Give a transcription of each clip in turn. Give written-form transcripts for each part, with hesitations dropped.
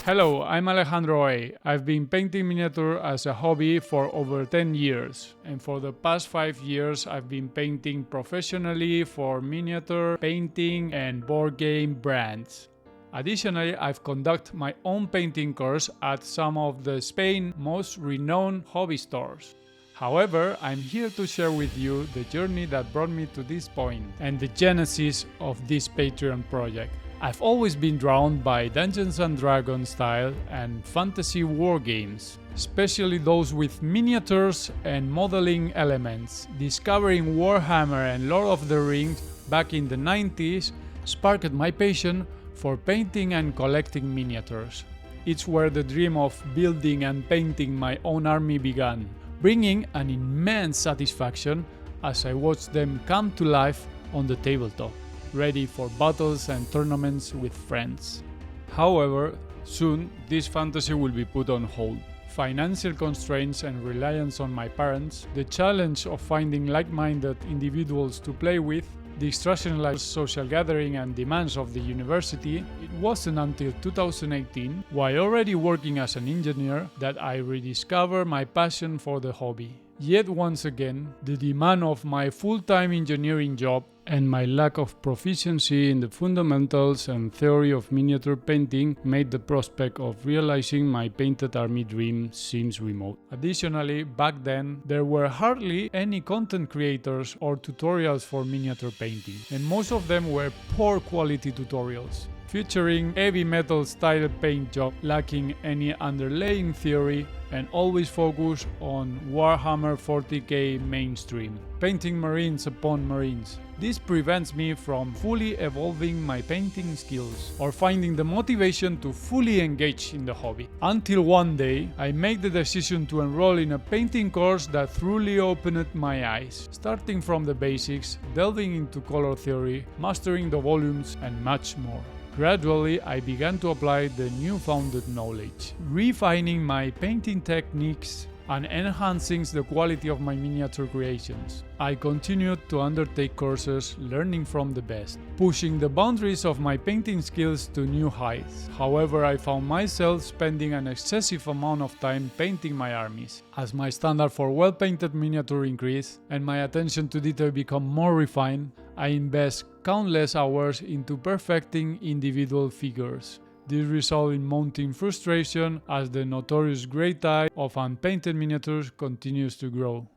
Hello, I'm Alejandro A. I've been painting miniature as a hobby for over 10 years, and for the past 5 years I've been painting professionally for miniature, painting and board game brands. Additionally, I've conducted my own painting course at some of the Spain's most renowned hobby stores. However, I'm here to share with you the journey that brought me to this point and the genesis of this Patreon project. I've always been drawn by Dungeons & Dragons style and fantasy war games, especially those with miniatures and modeling elements. Discovering Warhammer and Lord of the Rings back in the 90s sparked my passion for painting and collecting miniatures. It's where the dream of building and painting my own army began, bringing an immense satisfaction as I watched them come to life on the tabletop, ready for battles and tournaments with friends. However, soon this fantasy will be put on hold. Financial constraints and reliance on my parents, the challenge of finding like-minded individuals to play with, the extraordinary social gathering and demands of the university, it wasn't until 2018, while already working as an engineer, that I rediscovered my passion for the hobby. Yet once again, the demand of my full-time engineering job and my lack of proficiency in the fundamentals and theory of miniature painting made the prospect of realizing my painted army dream seems remote. Additionally, back then, there were hardly any content creators or tutorials for miniature painting, and most of them were poor quality tutorials, featuring heavy metal style paint job lacking any underlying theory and always focused on Warhammer 40k mainstream, painting marines upon marines. This prevents me from fully evolving my painting skills or finding the motivation to fully engage in the hobby. Until one day, I made the decision to enroll in a painting course that truly opened my eyes, starting from the basics, delving into color theory, mastering the volumes, and much more. Gradually, I began to apply the newfound knowledge, refining my painting techniques and enhancing the quality of my miniature creations. I continued to undertake courses, learning from the best, pushing the boundaries of my painting skills to new heights. However, I found myself spending an excessive amount of time painting my armies. As my standard for well-painted miniature increased and my attention to detail became more refined, I invest countless hours into perfecting individual figures. This resulted in mounting frustration as the notorious grey tide of unpainted miniatures continues to grow.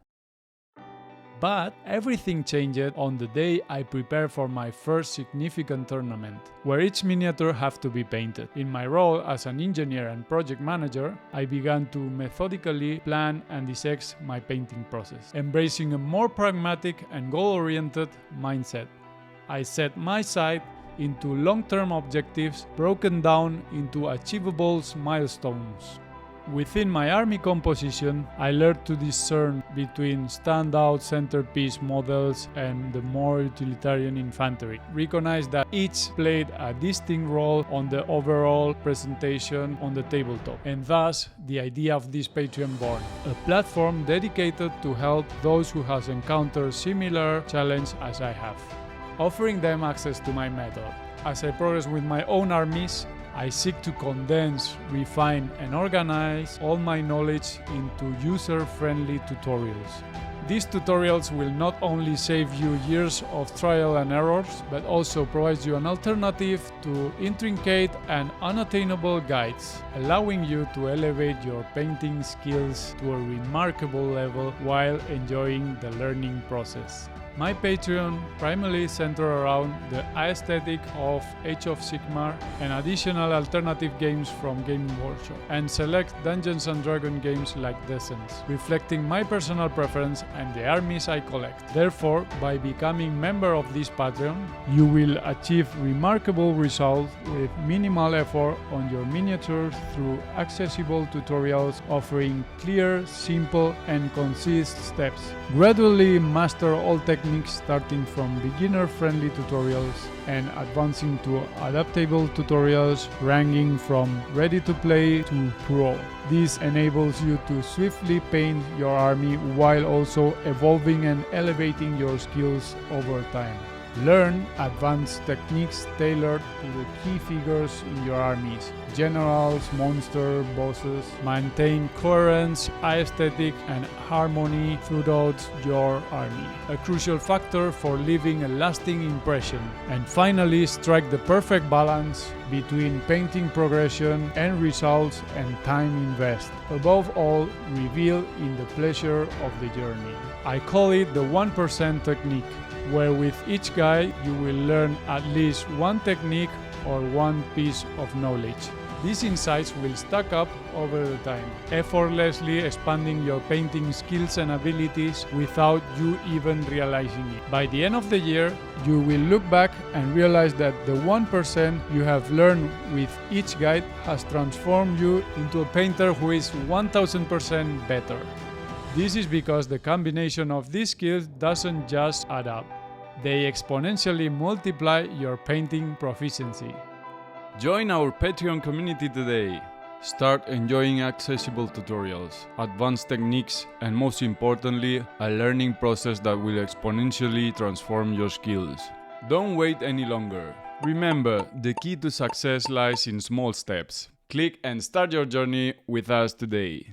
But everything changed on the day I prepared for my first significant tournament, where each miniature had to be painted. In my role as an engineer and project manager, I began to methodically plan and dissect my painting process, embracing a more pragmatic and goal-oriented mindset. I set my sight into long-term objectives broken down into achievable milestones. Within my army composition, I learned to discern between standout centerpiece models and the more utilitarian infantry. Recognize that each played a distinct role on the overall presentation on the tabletop, and thus the idea of this Patreon board, a platform dedicated to help those who have encountered similar challenges as I have, offering them access to my method. As I progress with my own armies, I seek to condense, refine, and organize all my knowledge into user-friendly tutorials. These tutorials will not only save you years of trial and errors, but also provide you an alternative to intricate and unattainable guides, allowing you to elevate your painting skills to a remarkable level while enjoying the learning process. My Patreon primarily centers around the aesthetic of Age of Sigmar and additional alternative games from Gaming Workshop, and select Dungeons & Dragons games like Descents, reflecting my personal preference and the armies I collect. Therefore, by becoming a member of this Patreon, you will achieve remarkable results with minimal effort on your miniatures through accessible tutorials offering clear, simple, and concise steps. Gradually master all techniques starting from beginner-friendly tutorials and advancing to adaptable tutorials ranging from ready-to-play to pro. This enables you to swiftly paint your army while also evolving and elevating your skills over time. Learn advanced techniques tailored to the key figures in your armies, generals, monsters, bosses. Maintain coherence, aesthetic, and harmony throughout your army, a crucial factor for leaving a lasting impression. And finally, strike the perfect balance between painting progression and results and time invest. Above all, reveal in the pleasure of the journey. I call it the 1% technique, where with each guide you will learn at least one technique or one piece of knowledge. These insights will stack up over the time, effortlessly expanding your painting skills and abilities without you even realizing it. By the end of the year, you will look back and realize that the 1% you have learned with each guide has transformed you into a painter who is 1000% better. This is because the combination of these skills doesn't just add up. They exponentially multiply your painting proficiency. Join our Patreon community today. Start enjoying accessible tutorials, advanced techniques, and most importantly, a learning process that will exponentially transform your skills. Don't wait any longer. Remember, the key to success lies in small steps. Click and start your journey with us today.